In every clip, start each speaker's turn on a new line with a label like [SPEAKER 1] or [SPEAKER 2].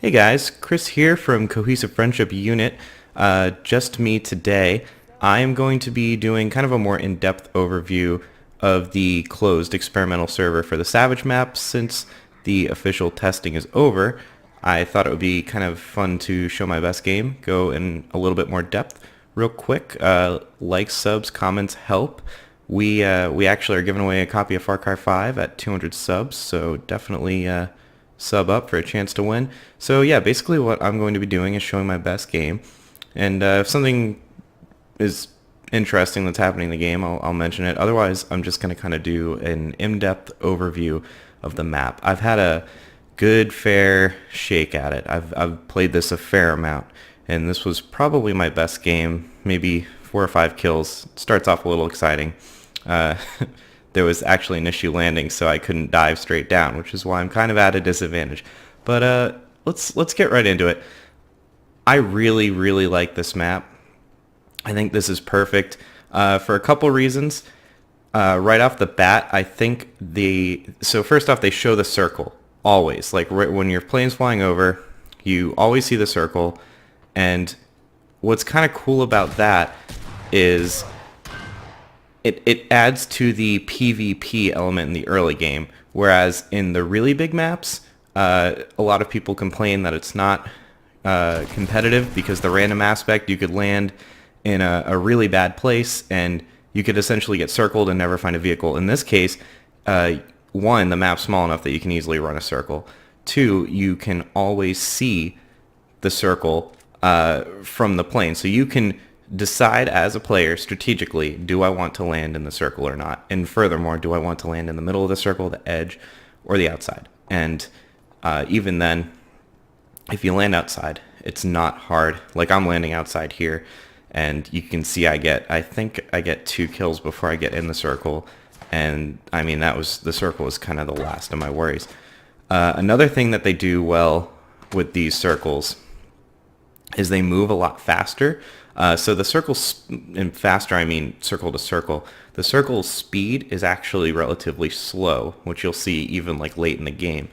[SPEAKER 1] Hey guys, Chris here from Cohesive Friendship Unit. Just me today. I am going to be doing kind of a more in-depth overview of the closed experimental server for the Savage map since the official testing is over. I thought it would be kind of fun to show my best game, go in a little bit more depth real quick. Likes, subs, comments help. We actually are giving away a copy of Far Cry 5 at 200 subs, so definitely sub up for a chance to win. So yeah, basically what I'm going to be doing is showing my best game, and if something is interesting that's happening in the game, I'll mention it. Otherwise, I'm just going to kind of do an in-depth overview of the map. I've had a good, fair shake at it. I've played this a fair amount, and this was probably my best game, maybe 4 or 5 kills. It starts off a little exciting. Uh, there was actually an issue landing, so I couldn't dive straight down, which is why I'm kind of at a disadvantage. But let's get right into it. I really, really like this map. I think this is perfect for a couple reasons. Right off the bat, I think so first off, they show the circle always. Like right when your plane's flying over, you always see the circle. And what's kind of cool about that is it adds to the PvP element in the early game, whereas in the really big maps, a lot of people complain that it's not competitive because the random aspect, you could land in a really bad place and you could essentially get circled and never find a vehicle. In this case, one, the map's small enough that you can easily run a circle. Two, you can always see the circle from the plane, so you can decide as a player strategically, do I want to land in the circle or not? And furthermore, do I want to land in the middle of the circle, the edge, or the outside? And even then, if you land outside, it's not hard. Like I'm landing outside here, and you can see I think I get 2 kills before I get in the circle. And I mean, the circle was kind of the last of my worries. Another thing that they do well with these circles is they move a lot faster. So the circles, and faster I mean circle to circle, the circle's speed is actually relatively slow, which you'll see even like late in the game.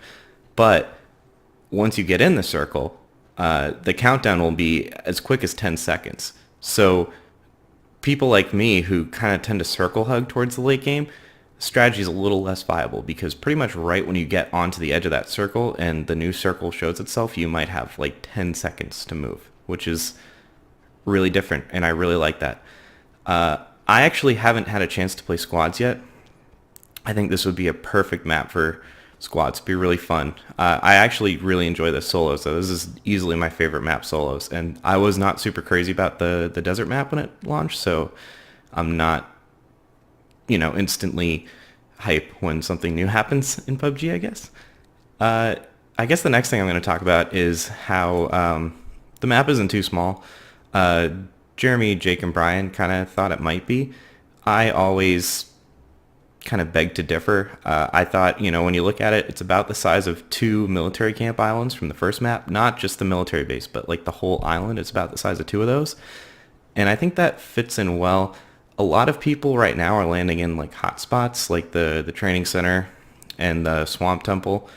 [SPEAKER 1] But once you get in the circle, the countdown will be as quick as 10 seconds. So people like me who kind of tend to circle hug towards the late game, strategy is a little less viable because pretty much right when you get onto the edge of that circle and the new circle shows itself, you might have like 10 seconds to move, which is really different, and I really like that. I actually haven't had a chance to play squads yet. I think this would be a perfect map for squads. It'd be really fun. I actually really enjoy the solos, so this is easily my favorite map solos, and I was not super crazy about the desert map when it launched, so I'm not, instantly hype when something new happens in PUBG, I guess. I guess the next thing I'm going to talk about is how the map isn't too small. Jeremy, Jake, and Brian kind of thought it might be. I always kind of beg to differ. I thought, when you look at it, it's about the size of 2 military camp islands from the first map. Not just the military base, but like the whole island. It's about the size of 2 of those. And I think that fits in well. A lot of people right now are landing in like hot spots, like the training center and the swamp temple.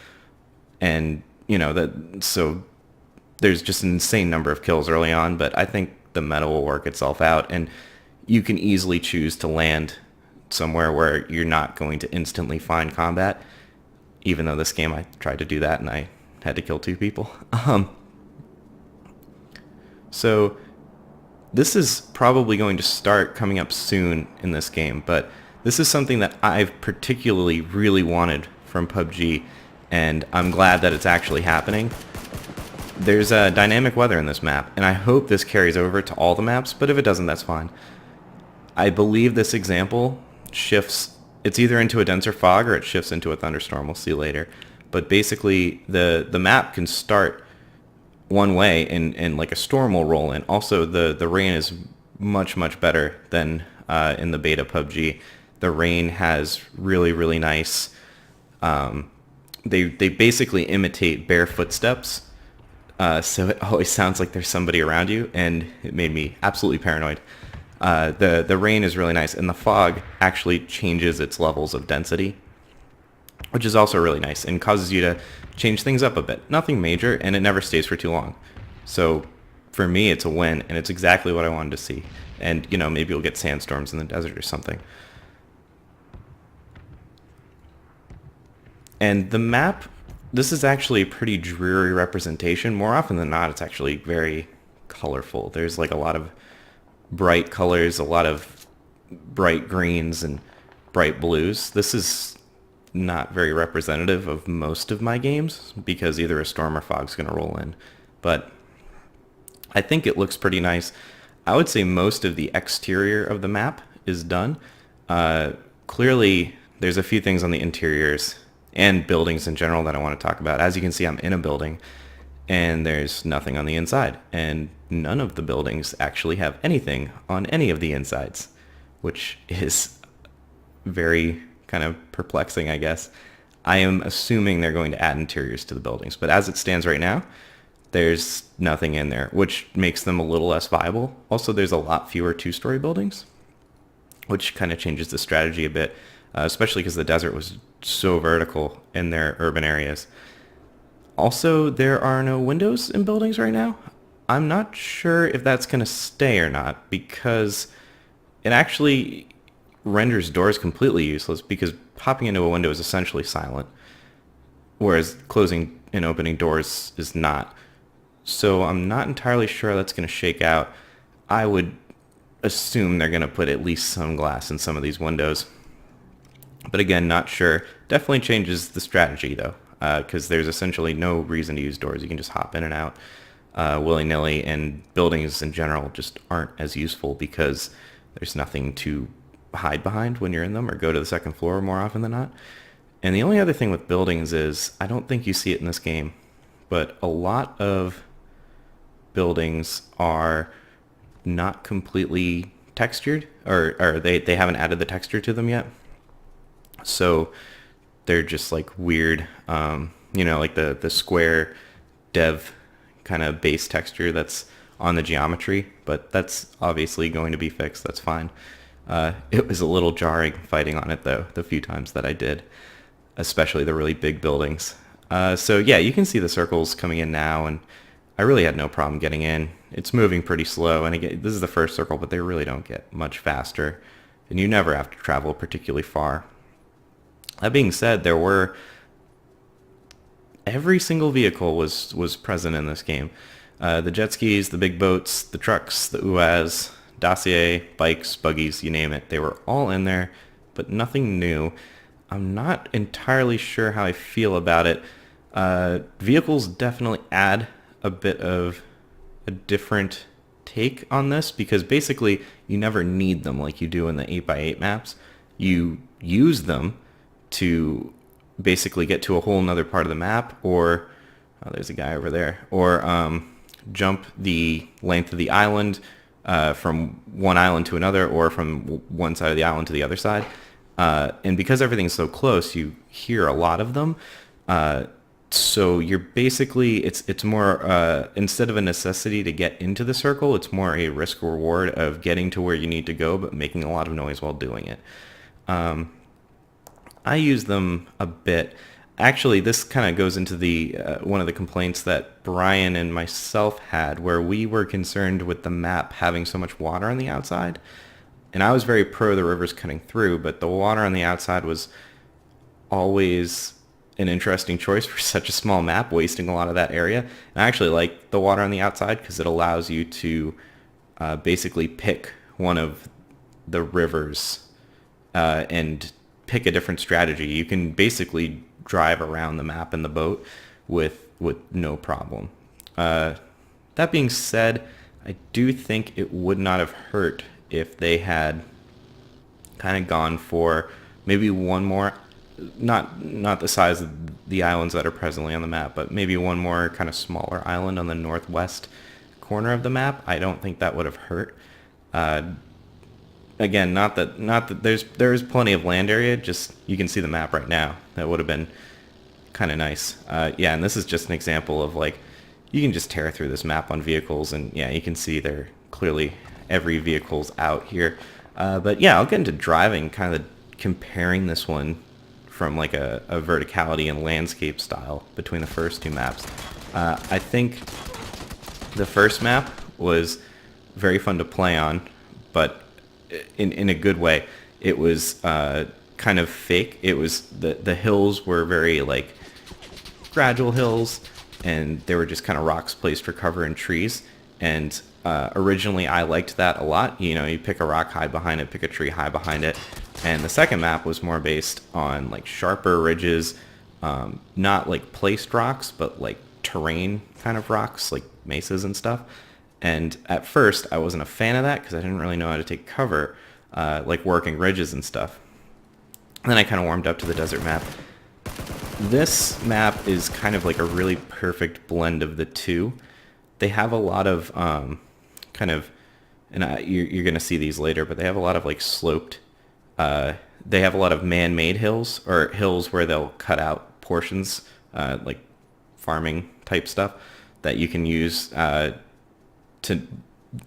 [SPEAKER 1] And, so there's just an insane number of kills early on, but I think the meta will work itself out, and you can easily choose to land somewhere where you're not going to instantly find combat, even though this game I tried to do that and I had to kill 2 people. So this is probably going to start coming up soon in this game, but this is something that I've particularly really wanted from PUBG, and I'm glad that it's actually happening. There's dynamic weather in this map, and I hope this carries over to all the maps, but if it doesn't, that's fine. I believe this example shifts, it's either into a denser fog or it shifts into a thunderstorm. We'll see later. But basically, the map can start one way and like a storm will roll in. Also, the rain is much, much better than in the beta PUBG. The rain has really, really nice, they basically imitate bare footsteps. So it always sounds like there's somebody around you, and it made me absolutely paranoid. The rain is really nice, and the fog actually changes its levels of density, which is also really nice and causes you to change things up a bit. Nothing major, and it never stays for too long. So for me, it's a win, and it's exactly what I wanted to see. And, maybe we'll get sandstorms in the desert or something. And the map, this is actually a pretty dreary representation. More often than not, it's actually very colorful. There's like a lot of bright colors, a lot of bright greens and bright blues. This is not very representative of most of my games because either a storm or fog's going to roll in. But I think it looks pretty nice. I would say most of the exterior of the map is done. Clearly, there's a few things on the interiors and buildings in general that I want to talk about. As you can see, I'm in a building, and there's nothing on the inside. And none of the buildings actually have anything on any of the insides, which is very kind of perplexing, I guess. I am assuming they're going to add interiors to the buildings, but as it stands right now, there's nothing in there, which makes them a little less viable. Also, there's a lot fewer two-story buildings, which kind of changes the strategy a bit, especially because the desert was so vertical in their urban areas. Also, there are no windows in buildings right now. I'm not sure if that's going to stay or not, because it actually renders doors completely useless, because popping into a window is essentially silent, whereas closing and opening doors is not. So I'm not entirely sure how that's going to shake out. I would assume they're going to put at least some glass in some of these windows. But again, not sure. Definitely changes the strategy, though, because there's essentially no reason to use doors. You can just hop in and out willy-nilly, and buildings in general just aren't as useful because there's nothing to hide behind when you're in them or go to the second floor more often than not. And the only other thing with buildings is, I don't think you see it in this game, but a lot of buildings are not completely textured, or they haven't added the texture to them yet. So they're just like weird, like the square dev kind of base texture that's on the geometry, but that's obviously going to be fixed. That's fine. It was a little jarring fighting on it, though, the few times that I did, especially the really big buildings. So yeah, you can see the circles coming in now, and I really had no problem getting in. It's moving pretty slow, and again, this is the first circle, but they really don't get much faster, and you never have to travel particularly far. That being said, every single vehicle was present in this game. The jet skis, the big boats, the trucks, the UAZ, dossier, bikes, buggies, you name it. They were all in there, but nothing new. I'm not entirely sure how I feel about it. Vehicles definitely add a bit of a different take on this, because basically you never need them like you do in the 8x8 maps. You use them to basically get to a whole nother part of the map, or there's a guy over there, or jump the length of the island from one island to another, or from one side of the island to the other side. And because everything's so close, you hear a lot of them. So you're basically, it's more, instead of a necessity to get into the circle, it's more a risk reward of getting to where you need to go, but making a lot of noise while doing it. I use them a bit. Actually, this kind of goes into the one of the complaints that Brian and myself had, where we were concerned with the map having so much water on the outside. And I was very pro the rivers cutting through, but the water on the outside was always an interesting choice for such a small map, wasting a lot of that area. And I actually like the water on the outside because it allows you to basically pick one of the rivers and pick a different strategy. You can basically drive around the map in the boat with no problem. That being said, I do think it would not have hurt if they had kind of gone for maybe one more, not the size of the islands that are presently on the map, but maybe one more kind of smaller island on the northwest corner of the map. I don't think that would have hurt. Again, not that there's plenty of land area, just you can see the map right now. That would have been kind of nice. Yeah, and this is just an example of, like, you can just tear through this map on vehicles, and yeah, you can see they're clearly every vehicle's out here. But yeah, I'll get into driving, kind of comparing this one from like a verticality and landscape style between the first two maps. I think the first map was very fun to play on, but in a good way. It was kind of fake. It was the hills were very like gradual hills, and they were just kind of rocks placed for cover and trees. And originally I liked that a lot. You know, you pick a rock, hide behind it, pick a tree, hide behind it. And the second map was more based on like sharper ridges, not like placed rocks, but like terrain kind of rocks, like mesas and stuff. And at first I wasn't a fan of that because I didn't really know how to take cover, like working ridges and stuff. And then I kind of warmed up to the desert map. This map is kind of like a really perfect blend of the two. They have a lot of kind of, and you're going to see these later, but they have a lot of like sloped, they have a lot of man-made hills, or hills where they'll cut out portions, like farming type stuff that you can use to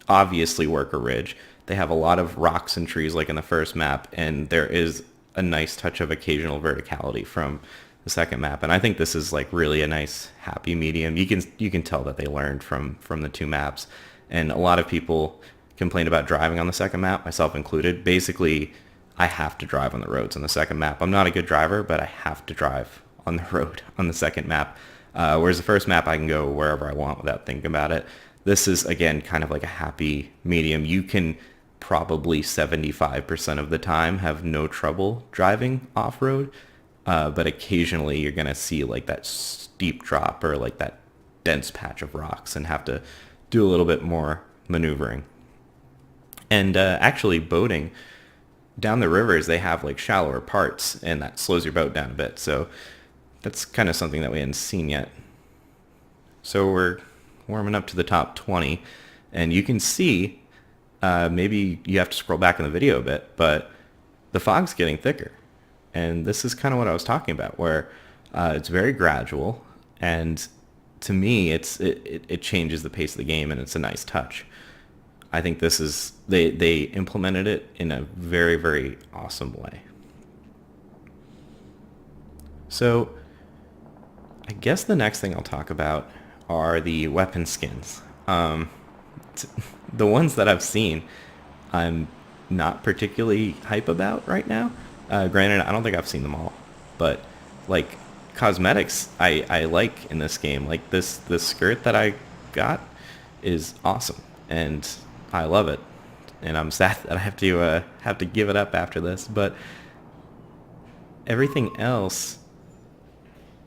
[SPEAKER 1] obviously work a ridge. They have a lot of rocks and trees like in the first map, and there is a nice touch of occasional verticality from the second map. And I think this is like really a nice happy medium. You can tell that they learned from the two maps. And a lot of people complain about driving on the second map, myself included. Basically, I have to drive on the roads on the second map. I'm not a good driver, but I have to drive on the road on the second map. Whereas the first map, I can go wherever I want without thinking about it. This is, again, kind of like a happy medium. You can probably 75% of the time have no trouble driving off-road, but occasionally you're going to see like that steep drop or like that dense patch of rocks and have to do a little bit more maneuvering. And actually boating down the rivers, they have like shallower parts, and that slows your boat down a bit. So that's kind of something that we hadn't seen yet. So we're warming up to the top 20, and you can see, maybe you have to scroll back in the video a bit, but the fog's getting thicker. And this is kind of what I was talking about, where it's very gradual, and to me, it changes the pace of the game, and it's a nice touch. I think this is, they implemented it in a very, very awesome way. So I guess the next thing I'll talk about are the weapon skins. The ones that I've seen, I'm not particularly hype about right now. Granted, I don't think I've seen them all, but like cosmetics, I like in this game. Like this skirt that I got is awesome, and I love it. And I'm sad that I have to give it up after this, but everything else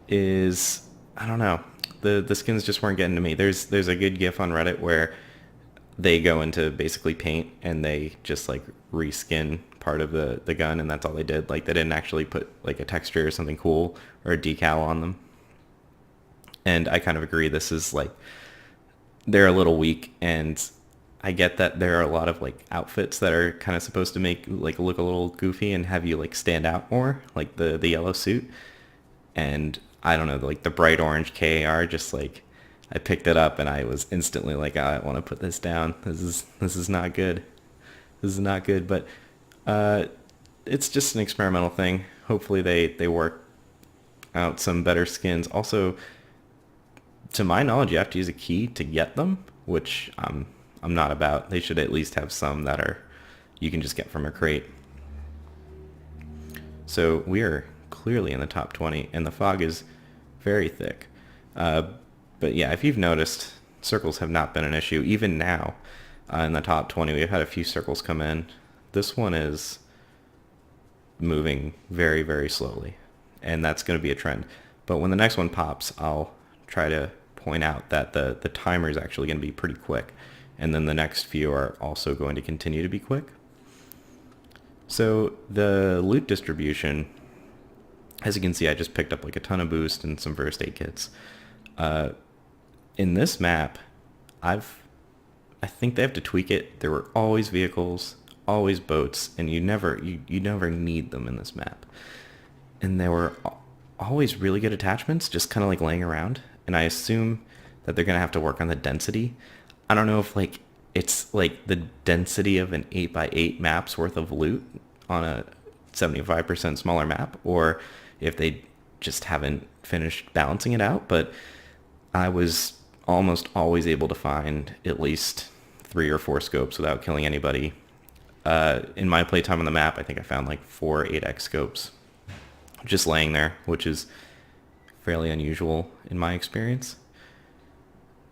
[SPEAKER 1] is, I don't know. The skins just weren't getting to me. There's a good GIF on Reddit where they go into basically paint and they just like reskin part of the gun, and that's all they did. Like they didn't actually put like a texture or something cool or a decal on them. And I kind of agree, this is like, they're a little weak, and I get that there are a lot of like outfits that are kind of supposed to make like look a little goofy and have you like stand out more, like the yellow suit. And I don't know, like the bright orange KAR, just like, I picked it up and I was instantly like, I want to put this down. This is not good. This is not good. But it's just an experimental thing. Hopefully they work out some better skins. Also, to my knowledge, you have to use a key to get them, which I'm not about. They should at least have some that are you can just get from a crate. So we are clearly in the top 20, and the fog is very thick. But yeah, if you've noticed, circles have not been an issue. Even now, in the top 20, we've had a few circles come in. This one is moving very, very slowly, and that's going to be a trend. But when the next one pops, I'll try to point out that the timer is actually going to be pretty quick, and then the next few are also going to continue to be quick. So the loot distribution, as you can see, I just picked up like a ton of boost and some first aid kits. In this map, I think they have to tweak it. There were always vehicles, always boats, and you never need them in this map. And there were always really good attachments, just kind of like laying around. And I assume that they're gonna have to work on the density. I don't know if like it's like the density of an 8x8 map's worth of loot on a 75% smaller map, or if they just haven't finished balancing it out. But I was almost always able to find at least 3 or 4 scopes without killing anybody. In my playtime on the map, I think I found like 4 8x scopes just laying there, which is fairly unusual in my experience.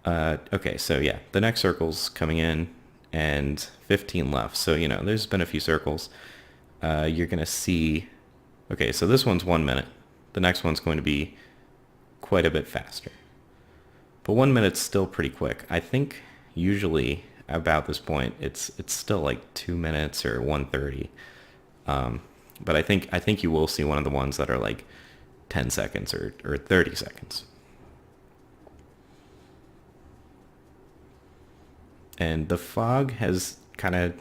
[SPEAKER 1] Okay, so yeah, the next circle's coming in and 15 left. So, there's been a few circles. You're going to see, okay, so this one's 1 minute. The next one's going to be quite a bit faster. But 1 minute's still pretty quick. I think usually about this point, it's still like 2 minutes or 1:30. But I think you will see one of the ones that are like 10 seconds or 30 seconds. And the fog has kind of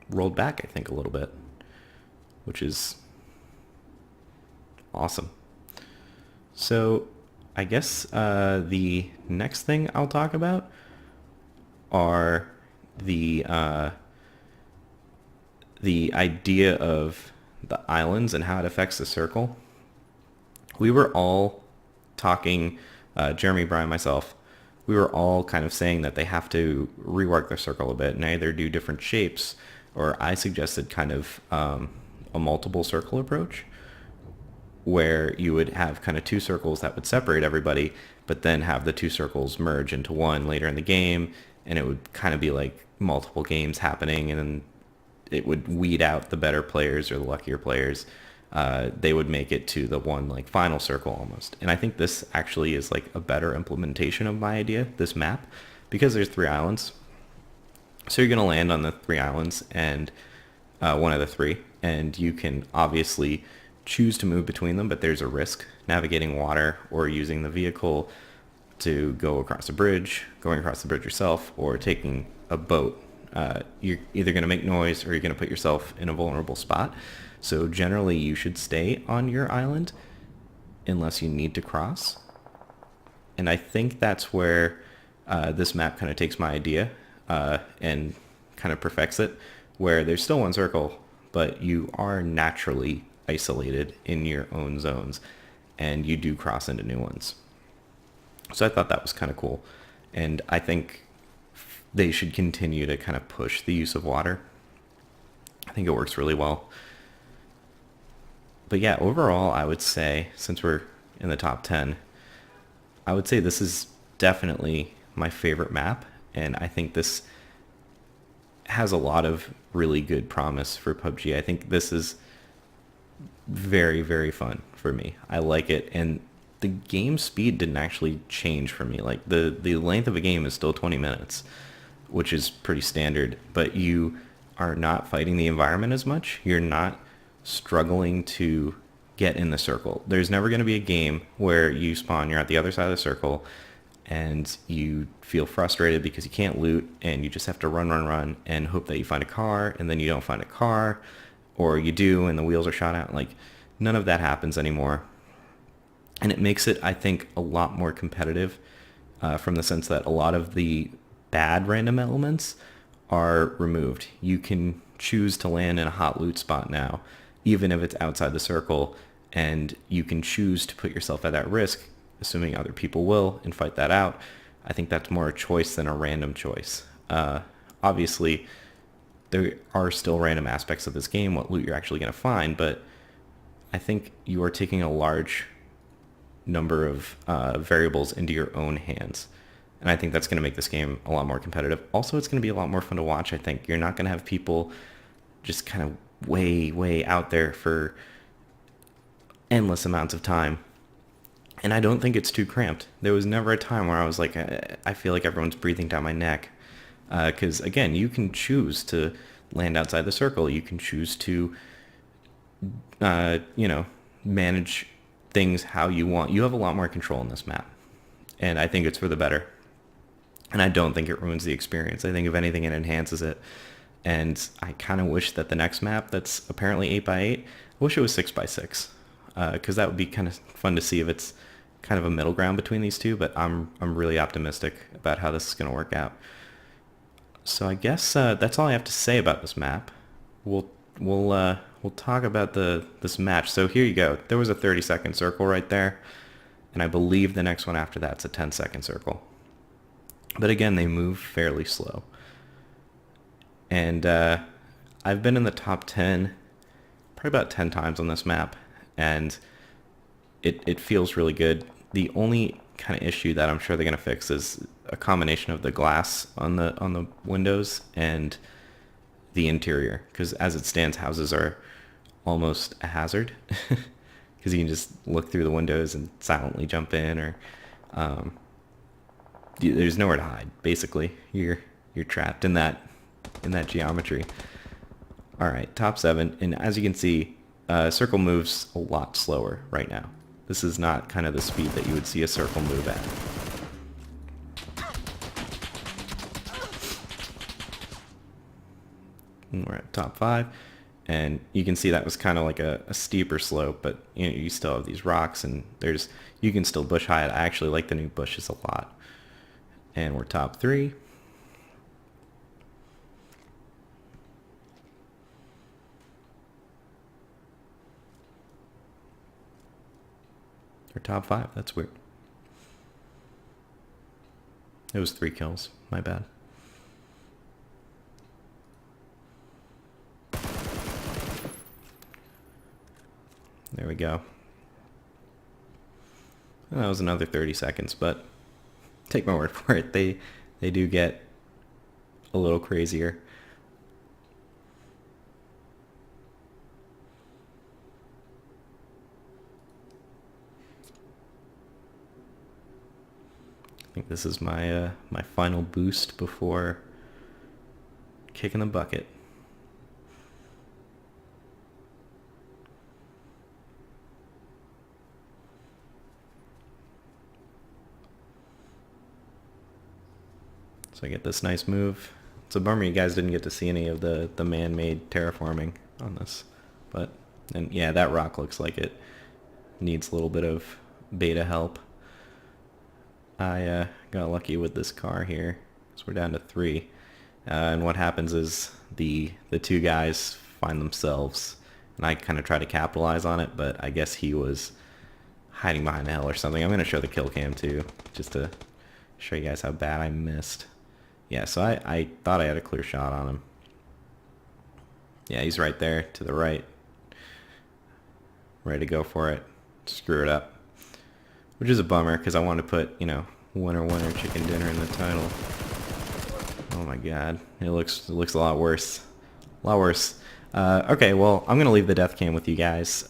[SPEAKER 1] rolled back, I think, a little bit, which is awesome. So I guess the next thing I'll talk about are the idea of the islands and how it affects the circle. We were all talking, Jeremy, Brian, myself, we were all kind of saying that they have to rework their circle a bit and either do different shapes, or I suggested kind of a multiple circle approach where you would have kind of 2 circles that would separate everybody, but then have the 2 circles merge into one later in the game, and it would kind of be like multiple games happening, and then it would weed out the better players or the luckier players. They would make it to the one like final circle almost. And I think this actually is like a better implementation of my idea, this map, because there's 3 islands. So you're going to land on the 3 islands and one of the 3, and you can obviously choose to move between them, but there's a risk navigating water or using the vehicle to go across a bridge, going across the bridge yourself, or taking a boat. You're either going to make noise or you're going to put yourself in a vulnerable spot. So generally you should stay on your island unless you need to cross. And I think that's where this map kind of takes my idea and kind of perfects it, where there's still one circle, but you are naturally isolated in your own zones, and you do cross into new ones. So I thought that was kind of cool. And I think they should continue to kind of push the use of water. I think it works really well. But yeah, overall, I would say, since we're in the top 10, I would say this is definitely my favorite map. And I think this has a lot of really good promise for PUBG. I think this is very, very fun for me. I like it. And the game speed didn't actually change for me. Like the length of a game is still 20 minutes, which is pretty standard, but you are not fighting the environment as much. You're not struggling to get in the circle. There's never going to be a game where you spawn, you're at the other side of the circle, and you feel frustrated because you can't loot, and you just have to run, and hope that you find a car, and then you don't find a car, or you do, and the wheels are shot out. Like, none of that happens anymore. And it makes it, I think, a lot more competitive from the sense that a lot of the bad random elements are removed. You can choose to land in a hot loot spot now, even if it's outside the circle, and you can choose to put yourself at that risk, assuming other people will, and fight that out. I think that's more a choice than a random choice. Obviously, there are still random aspects of this game, what loot you're actually going to find, but I think you are taking a large number of variables into your own hands. And I think that's going to make this game a lot more competitive. Also, it's going to be a lot more fun to watch, I think. You're not going to have people just kind of way out there for endless amounts of time. And I don't think it's too cramped. There was never a time where I was like, I feel like everyone's breathing down my neck. Because, again, you can choose to land outside the circle. You can choose to, manage things how you want. You have a lot more control in this map. And I think it's for the better. And I don't think it ruins the experience. I think, if anything, it enhances it. And I kind of wish that the next map that's apparently 8x8, I wish it was 6x6. Because that would be kind of fun to see if it's kind of a middle ground between these two. But I'm really optimistic about how this is going to work out. So I guess that's all I have to say about this map. We'll we'll talk about this match. So here you go. There was a 30-second circle right there, and I believe the next one after that's a 10-second circle. But again, they move fairly slow. And I've been in the top 10 probably about 10 times on this map, and it feels really good. The only kind of issue that I'm sure they're going to fix is a combination of the glass on the windows and the interior, because as it stands, houses are almost a hazard because you can just look through the windows and silently jump in, or there's nowhere to hide. Basically, you're trapped in that geometry. All right, top 7, and as you can see, circle moves a lot slower right now. This is not kind of the speed that you would see a circle move at. And we're at top 5, and you can see that was kind of like a steeper slope, but you still have these rocks, and you can still bush hide. I actually like the new bushes a lot. And we're top 3. Or top 5, that's weird. It was 3 kills, my bad. There we go. That was another 30 seconds, but take my word for it, they do get a little crazier. I think this is my my final boost before kicking the bucket. So I get this nice move. It's a bummer you guys didn't get to see any of the man-made terraforming on this. And yeah, that rock looks like it needs a little bit of beta help. I got lucky with this car here, so we're down to 3. And what happens is the 2 guys find themselves, and I kind of try to capitalize on it, but I guess he was hiding behind a hill or something. I'm going to show the kill cam too, just to show you guys how bad I missed. Yeah, so I thought I had a clear shot on him. Yeah, he's right there to the right. Ready to go for it. Screw it up. Which is a bummer, because I wanted to put, winner winner chicken dinner in the title. Oh my god. It looks a lot worse. A lot worse. Okay, well, I'm going to leave the death cam with you guys.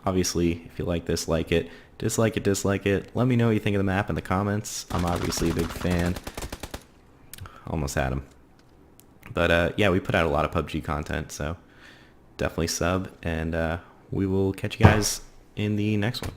[SPEAKER 1] Obviously, if you like this, like it. Dislike it, dislike it. Let me know what you think of the map in the comments. I'm obviously a big fan. Almost had him. But yeah, we put out a lot of PUBG content, so definitely sub, and we will catch you guys in the next one.